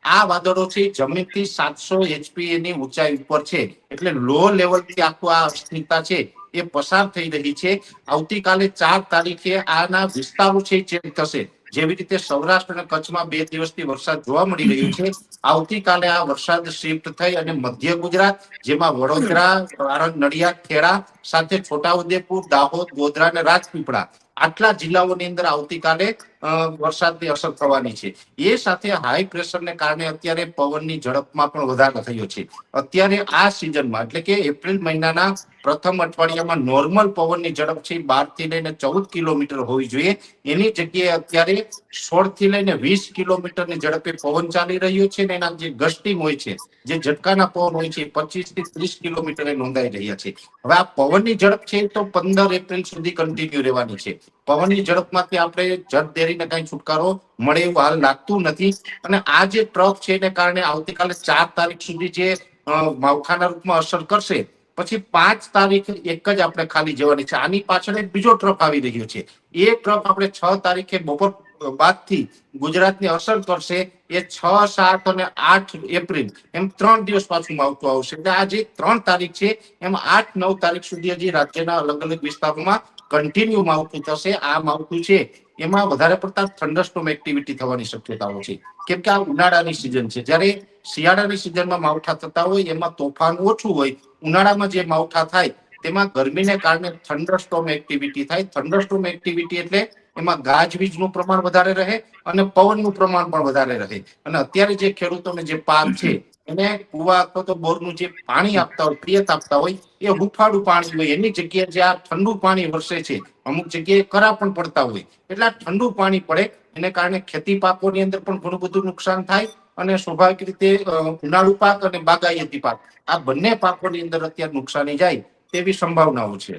આ વાદળો છે જમીનથી 700 HP ની ઊંચાઈ ઉપર છે, એટલે લો લેવલથી આખું આ અસ્થિરતા છે એ પસાર થઈ રહી છે. આવતીકાલે 4 તારીખે આના વિસ્તારો છે ચેન્જ થશે. જેવી રીતે સૌરાષ્ટ્ર અને કચ્છમાં 2 દિવસથી વરસાદ જોવા મળી રહ્યો છે, આવતીકાલે આ વરસાદ શિફ્ટ થઈ અને મધ્ય ગુજરાત, જેમાં વડોદરા, આણંદ, નડિયાદ, ખેડા સાથે છોટાઉદેપુર, દાહોદ, ગોધરા અને રાજપીપળા આટલા જિલ્લાઓની અંદર આવતીકાલે વરસાદની અસર થવાની છે. એ સાથે હાઈ પ્રેશરને કારણે અત્યારે પવનની ઝડપમાં પણ વધારો થયો છે. અત્યારે આ સિઝનમાં એટલે કે એપ્રિલ મહિનાના પ્રથમ અઠવાડિયામાં નોર્મલ પવનની ઝડપ છે 12 થી લઈને 14 કિલોમીટર હોવી જોઈએ, એની જગ્યાએ અત્યારે 16 થી લઈને 20 કિલોમીટરની ઝડપે પવન ચાલી રહ્યો છે ને એના જે ગસ્ટિંગ હોય છે, જે ઝટકાના પવન હોય છે 25 થી 30 કિલોમીટરે નોંધાઈ રહ્યા છે. હવે આ પવનની ઝડપ છે તો 15 એપ્રિલ સુધી કન્ટિન્યુ રહેવાની છે. પવનની ઝડપમાંથી આપણે જટ દેરીને કઈ છુટકારો મળે એવું હાલ લાગતું નથી. અને આ જે ટ્રફ છે એને કારણે આવતીકાલે 4 તારીખ સુધી જે માવઠાના રૂપમાં અસર કરશે, પછી 5 તારીખ એક જ આપણે ખાલી જવાની છે. આની પાછળ એક બીજો ટ્રફ આવી રહ્યો છે. એ ટ્રફ આપણે 6 તારીખે બપોર બાદથી ગુજરાતની અસર કરશે. એ 6, 7 અને 8 એપ્રિલ એમ 3 દિવસ પાછું માવઠું આવશે. એટલે આ જે 3 તારીખ છે એમ 8, 9 તારીખ સુધી હજી રાજ્યના અલગ અલગ વિસ્તારોમાં કન્ટિન્યુ માવઠું થશે. આ માવઠું છે એમાં વધારે પડતા થંડરસ્ટોર્મ એક્ટિવિટી થવાની શક્યતાઓ છે, કેમ કે આ ઉનાળાની સિઝન છે. જ્યારે શિયાળાની સિઝનમાં માવઠા થતા હોય એમાં તોફાન ઓછું હોય, ઉનાળામાં જે માવઠા થાય તેમાં ગરમીને કારણે થંડરસ્ટોર્મ એક્ટિવિટી થાય. થંડરસ્ટોર્મ એક્ટિવિટી એટલે એમાં ગાજવીજનું પ્રમાણ વધારે રહે અને પવનનું પ્રમાણ પણ વધારે રહે. અને અત્યારે જે ખેડૂતોને જે પાક છે એને કુવા અથવા તો બોરનું જે પાણી આપતા હોય, પિયત આપતા હોય, એ હુંફાળું પાણી હોય. એની જગ્યાએ જે આ ઠંડુ પાણી વરસે છે, અમુક જગ્યાએ કરા પણ પડતા હોય, એટલે ઠંડુ પાણી પડે એને કારણે ખેતી પાકોની અંદર પણ ઘણું બધું નુકસાન થાય. અને સ્વાભાવિક રીતે ઉનાળુ પાક અને બાગાયતી પાક આ બંને પાકોની અંદર અત્યારે નુકસાની જાય તેવી સંભાવનાઓ છે.